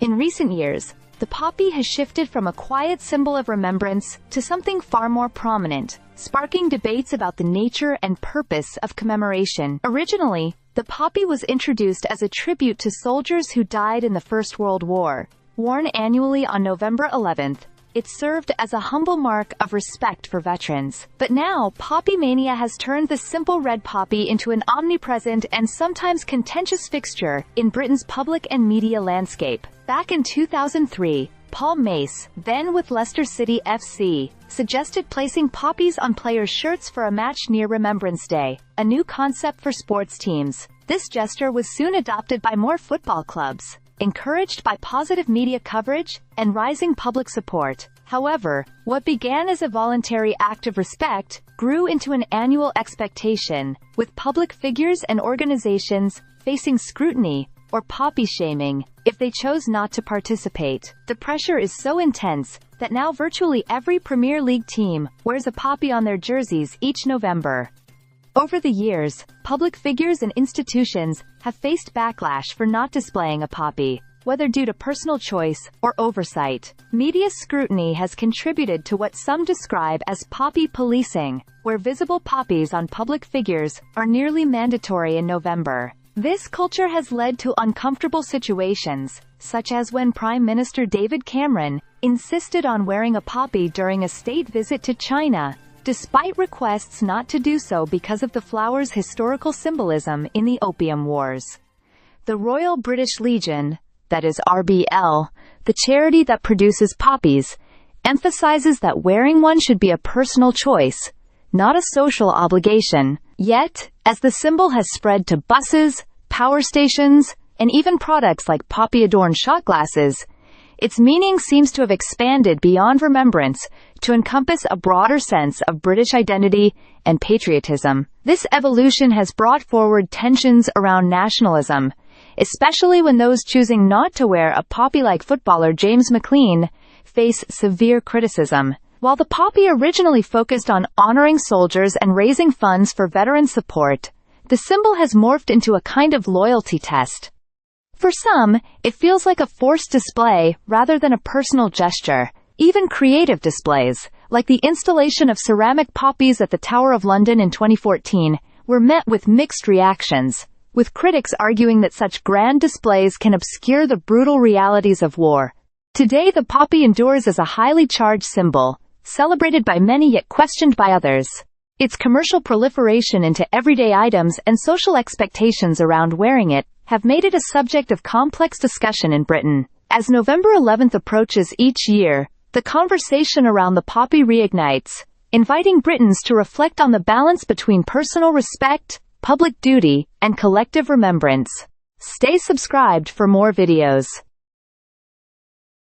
In recent years, the poppy has shifted from a quiet symbol of remembrance to something far more prominent, sparking debates about the nature and purpose of commemoration. Originally, the poppy was introduced as a tribute to soldiers who died in the First World War. Worn annually on November 11th, it served as a humble mark of respect for veterans. But now, Poppymania has turned the simple red poppy into an omnipresent and sometimes contentious fixture in Britain's public and media landscape. Back in 2003, Paul Mace, then with Leicester City FC, suggested placing poppies on players' shirts for a match near Remembrance Day, a new concept for sports teams. This gesture was soon adopted by more football clubs, encouraged by positive media coverage and rising public support. However, what began as a voluntary act of respect grew into an annual expectation, with public figures and organizations facing scrutiny or poppy shaming if they chose not to participate. The pressure is so intense that now virtually every Premier League team wears a poppy on their jerseys each November. Over the years, public figures and institutions have faced backlash for not displaying a poppy, whether due to personal choice or oversight. Media scrutiny has contributed to what some describe as poppy policing, where visible poppies on public figures are nearly mandatory in November. This culture has led to uncomfortable situations, such as when Prime Minister David Cameron insisted on wearing a poppy during a state visit to China, despite requests not to do so because of the flower's historical symbolism in the Opium Wars. The Royal British Legion, that is RBL, the charity that produces poppies, emphasizes that wearing one should be a personal choice, not a social obligation. Yet, as the symbol has spread to buses, power stations, and even products like poppy-adorned shot glasses, its meaning seems to have expanded beyond remembrance to encompass a broader sense of British identity and patriotism. This evolution has brought forward tensions around nationalism, especially when those choosing not to wear a poppy like footballer James McLean face severe criticism. While the poppy originally focused on honoring soldiers and raising funds for veteran support, the symbol has morphed into a kind of loyalty test. For some, it feels like a forced display rather than a personal gesture. Even creative displays, like the installation of ceramic poppies at the Tower of London in 2014, were met with mixed reactions, with critics arguing that such grand displays can obscure the brutal realities of war. Today the poppy endures as a highly charged symbol, celebrated by many yet questioned by others. Its commercial proliferation into everyday items and social expectations around wearing it have made it a subject of complex discussion in Britain. As November 11th approaches each year, the conversation around the poppy reignites, inviting Britons to reflect on the balance between personal respect, public duty, and collective remembrance. Stay subscribed for more videos.